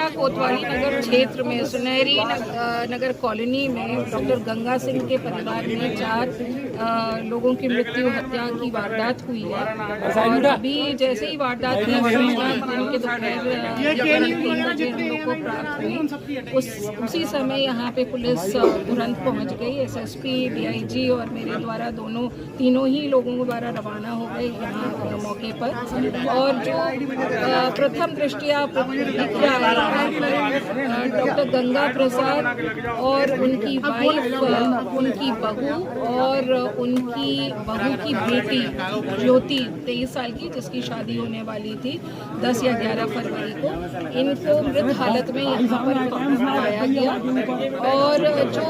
नोएडा कोतवाली नगर क्षेत्र में सुनहरी नगर कॉलोनी में डॉक्टर गंगा सिंह के परिवार में 4 लोगों की मृत्यु हत्या की वारदात हुई है। और अभी जैसे ही वारदात की सूचना दिन के दोपहर 3 बजे हम लोग को प्राप्त हुई, उसी समय यहाँ पे पुलिस तुरंत पहुँच गई। एसएसपी, डीआईजी और मेरे द्वारा तीनों ही लोगों द्वारा रवाना हो गए यहाँ मौके पर। और जो प्रथम दृष्टिया डॉक्टर गंगा प्रसाद और उनकी वाइफ, उनकी बहू और उनकी बहू की बेटी ज्योति 23 साल की, जिसकी शादी होने वाली थी 10 या 11 फरवरी को, इनको मृत हालत में यहाँ पर पाया गया। और जो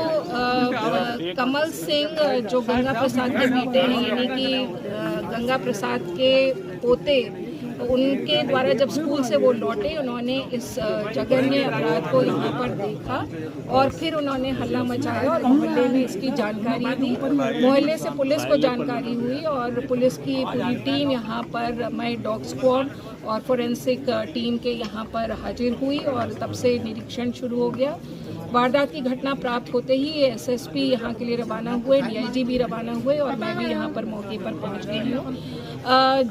कमल सिंह जो गंगा प्रसाद के बेटे हैं, यानी कि गंगा प्रसाद के पोते, उनके द्वारा जब स्कूल से वो लौटे, उन्होंने इस जघन्य अपराध को यहाँ पर देखा और फिर उन्होंने हल्ला मचाया और मोहल्ले में इसकी जानकारी दी। मोहल्ले से पुलिस को जानकारी हुई और पुलिस की पूरी टीम यहाँ पर, मैं डॉग स्क्वाड और फोरेंसिक टीम के यहाँ पर हाजिर हुई और तब से निरीक्षण शुरू हो गया। वारदात की घटना प्राप्त होते ही एसएसपी यहाँ के लिए रवाना हुए, डीआईजी भी रवाना हुए और मैं भी यहाँ पर मौके पर पहुँच गई हूँ।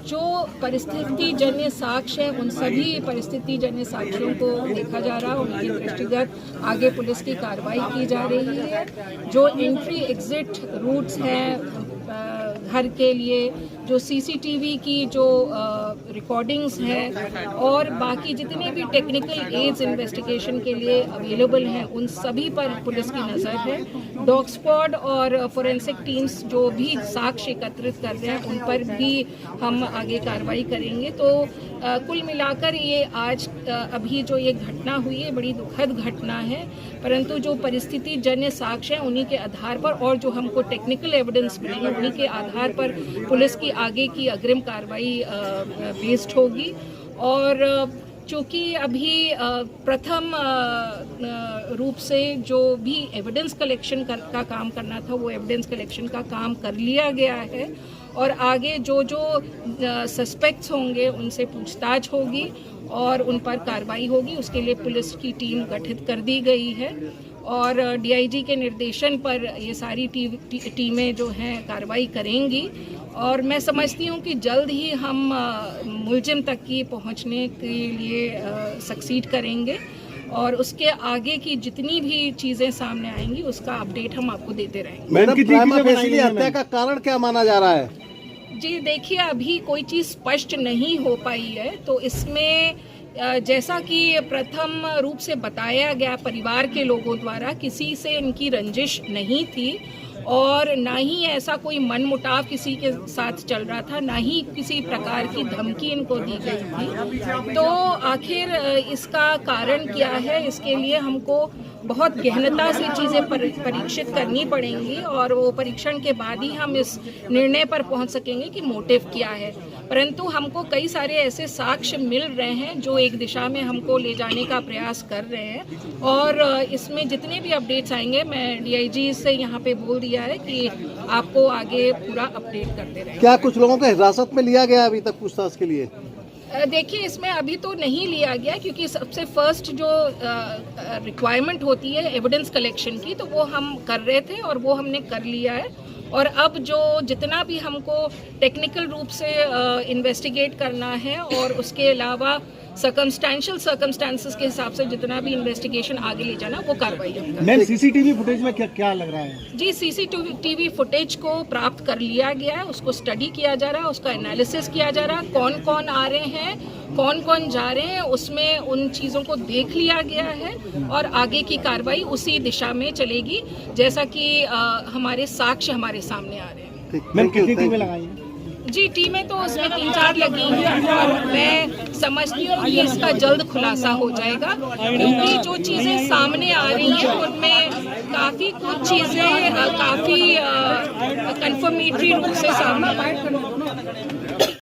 जो परिस्थिति जन्य साक्ष्य है, उन सभी परिस्थिति जन्य साक्ष्यों को देखा जा रहा है, उनके दृष्टिगत आगे पुलिस की कार्रवाई की जा रही है। जो एंट्री एग्जिट रूट्स हैं घर के लिए, जो सीसीटीवी की जो रिकॉर्डिंग्स हैं और बाकी जितने भी टेक्निकल एड्स इन्वेस्टिगेशन के लिए अवेलेबल हैं, उन सभी पर पुलिस की नज़र है। डॉग स्क्वाड और फोरेंसिक टीम्स जो भी साक्ष्य एकत्रित कर रहे हैं, उन पर भी हम आगे कार्रवाई करेंगे। तो कुल मिलाकर ये आज अभी जो ये घटना हुई है, बड़ी दुखद घटना है, परंतु जो परिस्थिति जन्य साक्ष्य हैं उन्हीं के आधार पर और जो हमको टेक्निकल एविडेंस मिलेंगे उन्हीं के आधार पर पुलिस की आगे की अग्रिम कार्रवाई बेस्ड होगी। और चूँकि अभी प्रथम रूप से जो भी एविडेंस कलेक्शन का काम करना था, वो एविडेंस कलेक्शन का काम कर लिया गया है और आगे जो सस्पेक्ट्स होंगे उनसे पूछताछ होगी और उन पर कार्रवाई होगी। उसके लिए पुलिस की टीम गठित कर दी गई है और डीआईजी के निर्देशन पर ये सारी टीमें जो हैं कार्रवाई करेंगी और मैं समझती हूँ कि जल्द ही हम मुलजिम तक की पहुँचने के लिए सक्सीड करेंगे और उसके आगे की जितनी भी चीज़ें सामने आएंगी उसका अपडेट हम आपको देते रहेंगे। मैडम, हत्या का कारण क्या माना जा रहा है? जी देखिए, अभी कोई चीज़ स्पष्ट नहीं हो पाई है। तो इसमें जैसा कि प्रथम रूप से बताया गया परिवार के लोगों द्वारा, किसी से इनकी रंजिश नहीं थी और ना ही ऐसा कोई मनमुटाव किसी के साथ चल रहा था, ना ही किसी प्रकार की धमकी इनको दी गई थी। तो आखिर इसका कारण क्या है, इसके लिए हमको बहुत गहनता से चीज़ें परीक्षित करनी पड़ेंगी और वो परीक्षण के बाद ही हम इस निर्णय पर पहुंच सकेंगे कि मोटिव क्या है। परंतु हमको कई सारे ऐसे साक्ष्य मिल रहे हैं जो एक दिशा में हमको ले जाने का प्रयास कर रहे हैं और इसमें जितने भी अपडेट्स आएंगे, मैं डीआईजी से यहाँ पे बोल दिया है कि आपको आगे पूरा अपडेट करते रहें। क्या कुछ लोगों को हिरासत में लिया गया अभी तक पूछताछ के लिए? देखिए, इसमें अभी तो नहीं लिया गया क्योंकि सबसे फर्स्ट जो रिक्वायरमेंट होती है एविडेंस कलेक्शन की, तो वो हम कर रहे थे और वो हमने कर लिया है। और अब जो जितना भी हमको टेक्निकल रूप से इन्वेस्टिगेट करना है और उसके अलावा सर्कमस्टेंसेस के हिसाब से जितना भी इन्वेस्टिगेशन आगे ले जाना, वो कार्रवाई होगी। मैम, सीसीटीवी फुटेज में क्या लग रहा है? जी, सीसीटीवी फुटेज को प्राप्त कर लिया गया है, उसको स्टडी किया जा रहा है, उसका एनालिसिस किया जा रहा है, कौन कौन आ रहे हैं, कौन कौन जा रहे हैं, उसमें उन चीज़ों को देख लिया गया है और आगे की कार्रवाई उसी दिशा में चलेगी जैसा कि हमारे साक्ष्य हमारे सामने आ रहे हैं। मैम, कितनी टीमें लगाई हैं? जी, टीमें तो उसमें 3-4 लगी हैं और मैं समझती हूँ कि इसका जल्द खुलासा हो जाएगा क्योंकि जो चीज़ें सामने आ रही हैं उनमें काफ़ी कुछ चीज़ें काफ़ी कन्फर्मेटरी रूप से सामने